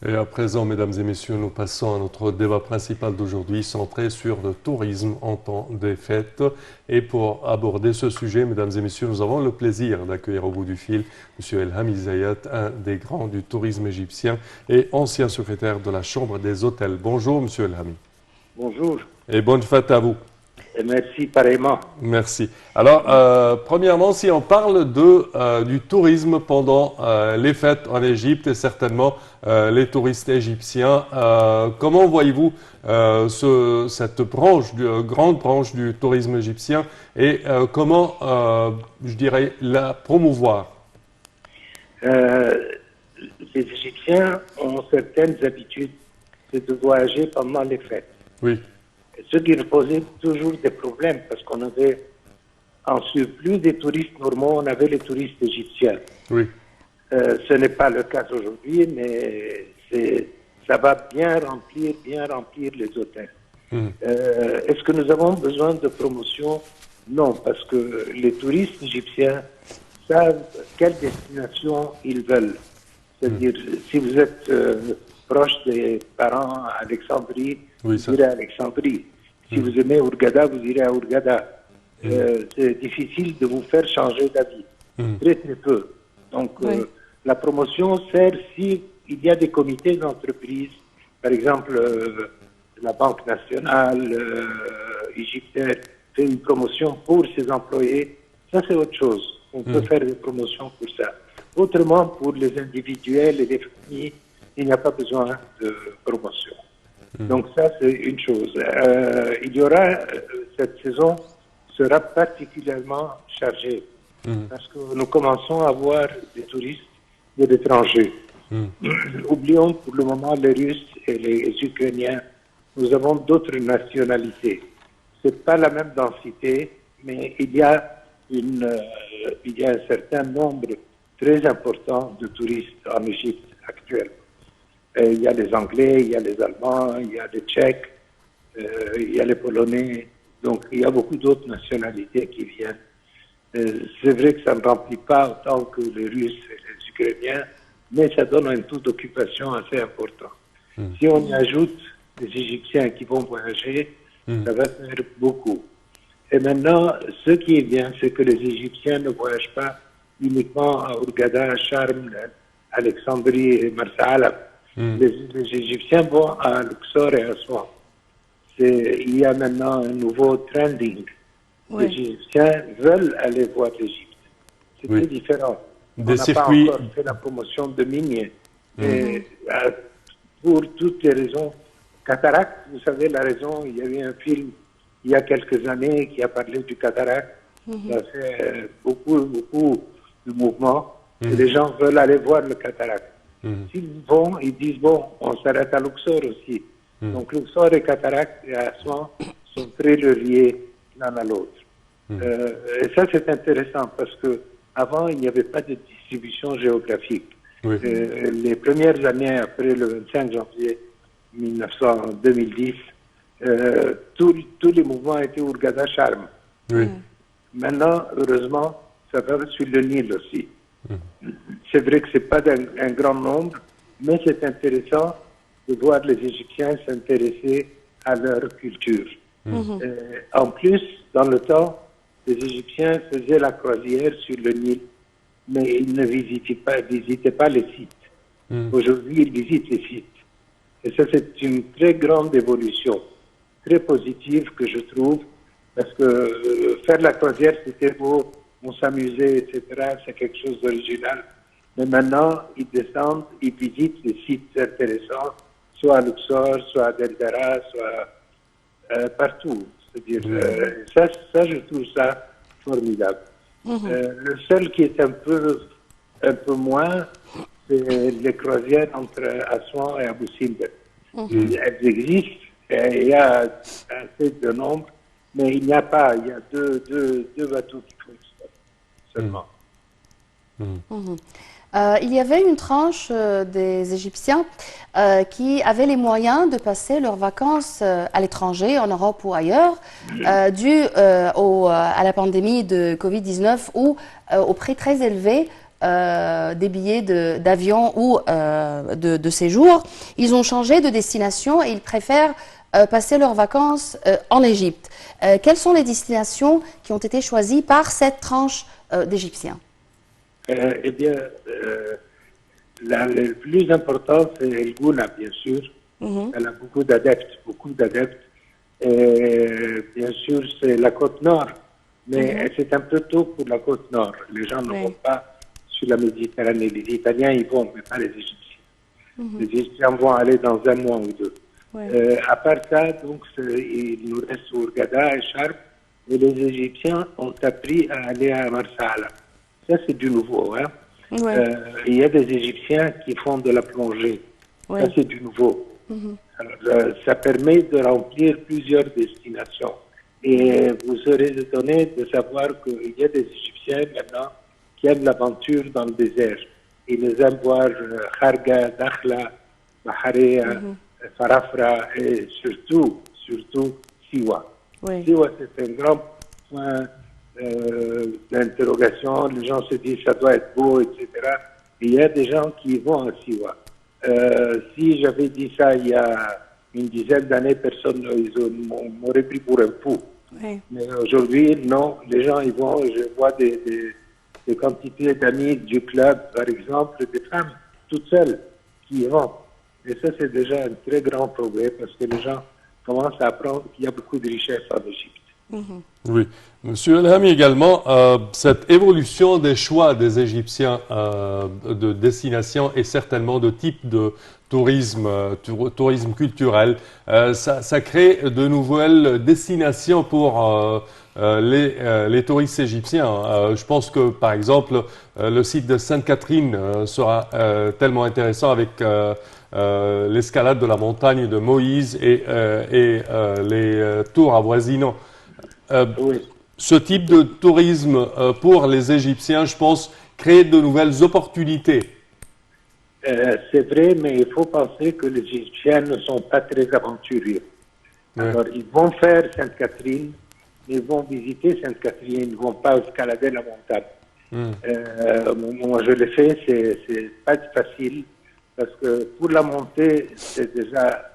Et à présent, mesdames et messieurs, nous passons à notre débat principal d'aujourd'hui, centré sur le tourisme en temps des fêtes. Et pour aborder ce sujet, mesdames et messieurs, nous avons le plaisir d'accueillir au bout du fil M. Elhami Zayat, un des grands du tourisme égyptien et ancien secrétaire de la Chambre des hôtels. Bonjour, M. Elhami. Bonjour. Et bonne fête à vous. Et merci pareillement. Merci. Alors, premièrement, si on parle du tourisme pendant les fêtes en Égypte et certainement les touristes égyptiens, comment voyez-vous cette branche, grande branche du tourisme égyptien et comment, je dirais, la promouvoir? Les Égyptiens ont certaines habitudes, c'est de voyager pendant les fêtes. Oui. Ce qui nous posait toujours des problèmes parce qu'on avait, en surplus des touristes normaux, on avait les touristes égyptiens. Oui. Ce n'est pas le cas aujourd'hui, mais ça va bien remplir les hôtels. Est-ce que nous avons besoin de promotion? Non, parce que les touristes égyptiens savent quelle destination ils veulent. C'est-à-dire, si vous êtes proche des parents à Alexandrie, vous irez à Alexandrie. Si vous aimez Hurghada, vous irez à Hurghada. C'est difficile de vous faire changer d'avis. Très, très peu. Donc, la promotion sert si il y a des comités d'entreprise, par exemple, la Banque nationale égyptienne fait une promotion pour ses employés. Ça, c'est autre chose. On peut faire des promotions pour ça. Autrement, pour les individuels et les familles, il n'y a pas besoin de promotion. Donc ça, c'est une chose. Il y aura, cette saison sera particulièrement chargée parce que nous commençons à avoir des touristes de l'étranger. Oublions pour le moment les Russes et les Ukrainiens. Nous avons d'autres nationalités. C'est pas la même densité, mais il y a un certain nombre très important de touristes en Égypte actuellement. Il y a les Anglais, il y a les Allemands, il y a les Tchèques, il y a les Polonais. Donc, il y a beaucoup d'autres nationalités qui viennent. C'est vrai que ça ne remplit pas autant que les Russes et les Ukrainiens, mais ça donne un taux d'occupation assez important. Si on y ajoute les Égyptiens qui vont voyager, ça va faire beaucoup. Et maintenant, ce qui est bien, c'est que les Égyptiens ne voyagent pas uniquement à Hurghada, à Sharm, à Alexandrie et Marsa Alam. Les Égyptiens vont à Luxor et à Aswan. Il y a maintenant un nouveau trending. Les Égyptiens veulent aller voir l'Égypte. C'est très différent. On n'a pas encore fait la promotion de Migne. Et, pour toutes les raisons. Cataracte, vous savez la raison, il y avait un film il y a quelques années qui a parlé du cataracte. Ça fait beaucoup de mouvements. Et les gens veulent aller voir le cataracte. S'ils vont, ils disent, bon, on s'arrête à Luxor aussi. Donc Luxor et Cataract et Aswan sont très reliés l'un à l'autre. Et ça, c'est intéressant parce que avant il n'y avait pas de distribution géographique. Les premières années après le 25 janvier 2010, tous les mouvements étaient Hurghada Sharm. Maintenant, heureusement, ça va sur le Nil aussi. C'est vrai que ce n'est pas un grand nombre, mais c'est intéressant de voir les Égyptiens s'intéresser à leur culture. En plus, dans le temps, les Égyptiens faisaient la croisière sur le Nil, mais ils ne visitaient pas les sites. Aujourd'hui, ils visitent les sites. Et ça, c'est une très grande évolution, très positive que je trouve, parce que faire la croisière, c'était beau, on s'amusait, etc. C'est quelque chose d'original. Mais maintenant, ils descendent, ils visitent les sites intéressants, soit à Luxor, soit à Derdara, soit partout. C'est-à-dire, ça, je trouve ça formidable. Le seul qui est un peu moins, c'est les croisières entre Aswan et Abu Simbel. Elles existent, il y a assez de nombre, mais il n'y a pas, il y a deux bateaux qui font ça seulement. Il y avait une tranche des Égyptiens qui avaient les moyens de passer leurs vacances à l'étranger, en Europe ou ailleurs, dû à la pandémie de Covid-19 ou au prix très élevé des billets d'avion ou de séjour, ils ont changé de destination et ils préfèrent passer leurs vacances en Égypte. Quelles sont les destinations qui ont été choisies par cette tranche d'Égyptiens? Eh bien, le plus important, c'est El Gouna, bien sûr. Elle a beaucoup d'adeptes, Et bien sûr, c'est la côte nord. Mais c'est un peu tôt pour la côte nord. Les gens ne vont pas sur la Méditerranée. Les Italiens, ils vont, mais pas les Égyptiens. Les Égyptiens vont aller dans un mois ou deux. À part ça, donc, il nous reste Hurghada et Charb. Et les Égyptiens ont appris à aller à Marsala. Ça, c'est du nouveau. Hein. Il y a des Égyptiens qui font de la plongée. Ça, c'est du nouveau. Alors, ça permet de remplir plusieurs destinations. Et vous serez étonné de savoir qu'il y a des Égyptiens maintenant qui aiment l'aventure dans le désert. Ils aiment voir Kharga, Dakhla, Baharia, Farafra et surtout Siwa. Siwa, c'est un grand point d'interrogation. Les gens se disent ça doit être beau, etc. Et il y a des gens qui vont à Siwa. Si j'avais dit ça il y a une dizaine d'années, personne m'aurait pris pour un fou. Mais aujourd'hui, non, les gens y vont. Je vois des quantités d'amis du club, par exemple, des femmes toutes seules qui y vont. Et ça, c'est déjà un très grand progrès parce que les gens commencent à apprendre qu'il y a beaucoup de richesses en Égypte. Oui. Monsieur Elhami, également, cette évolution des choix des Égyptiens de destination et certainement de type de tourisme, tourisme culturel, ça crée de nouvelles destinations pour les touristes égyptiens. Je pense que, par exemple, le site de Sainte-Catherine sera tellement intéressant avec l'escalade de la montagne de Moïse et les tours avoisinants. Ce type de tourisme pour les Égyptiens, je pense, crée de nouvelles opportunités. C'est vrai, mais il faut penser que les Égyptiens ne sont pas très aventuriers. Alors, ils vont faire Sainte-Catherine, ils vont visiter Sainte-Catherine, ils ne vont pas escalader la montagne. Moi, je l'ai fait, c'est pas facile, parce que pour la montée, c'est déjà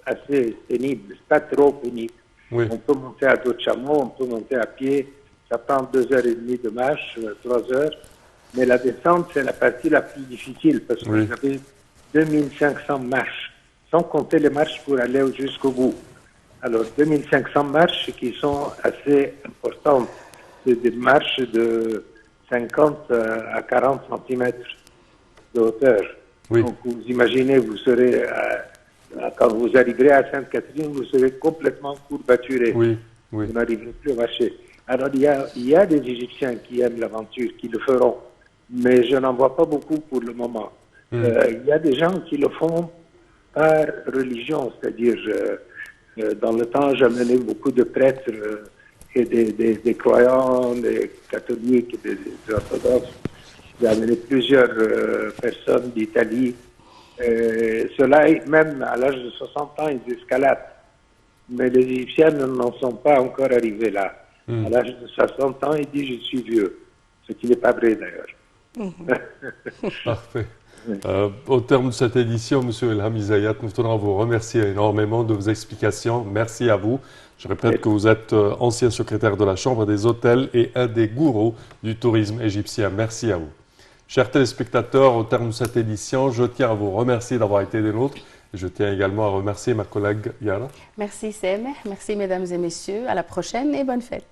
assez pénible, c'est pas trop pénible. On peut monter à dos de chameau, on peut monter à pied, ça prend 2h30 de marche, 3 heures. Mais la descente, c'est la partie la plus difficile parce que vous avez 2500 marches, sans compter les marches pour aller jusqu'au bout. Alors, 2500 marches qui sont assez importantes. C'est des marches de 50 à 40 cm de hauteur. Donc, vous imaginez, vous serez, quand vous arriverez à Sainte-Catherine, vous serez complètement courbaturé. Vous n'arriverez plus à marcher. Alors, il y a des Égyptiens qui aiment l'aventure, qui le feront. Mais je n'en vois pas beaucoup pour le moment. Il y a des gens qui le font par religion, c'est-à-dire, dans le temps, j'amenais beaucoup de prêtres et des croyants, des catholiques, des orthodoxes. J'ai amené plusieurs personnes d'Italie. Ceux-là, même à l'âge de 60 ans, ils escaladent. Mais les Égyptiens n'en sont pas encore arrivés là. À l'âge de 60 ans, ils disent « je suis vieux », ce qui n'est pas vrai d'ailleurs. Parfait. Au terme de cette édition, M. Elhami Zayat, nous tenons à vous remercier énormément de vos explications. Merci à vous. Je répète que vous êtes ancien secrétaire de la Chambre des hôtels et un des gourous du tourisme égyptien. Merci à vous. Chers téléspectateurs, au terme de cette édition, je tiens à vous remercier d'avoir été des nôtres. Je tiens également à remercier ma collègue Yara. Merci Semeh, merci mesdames et messieurs. À la prochaine et bonne fête.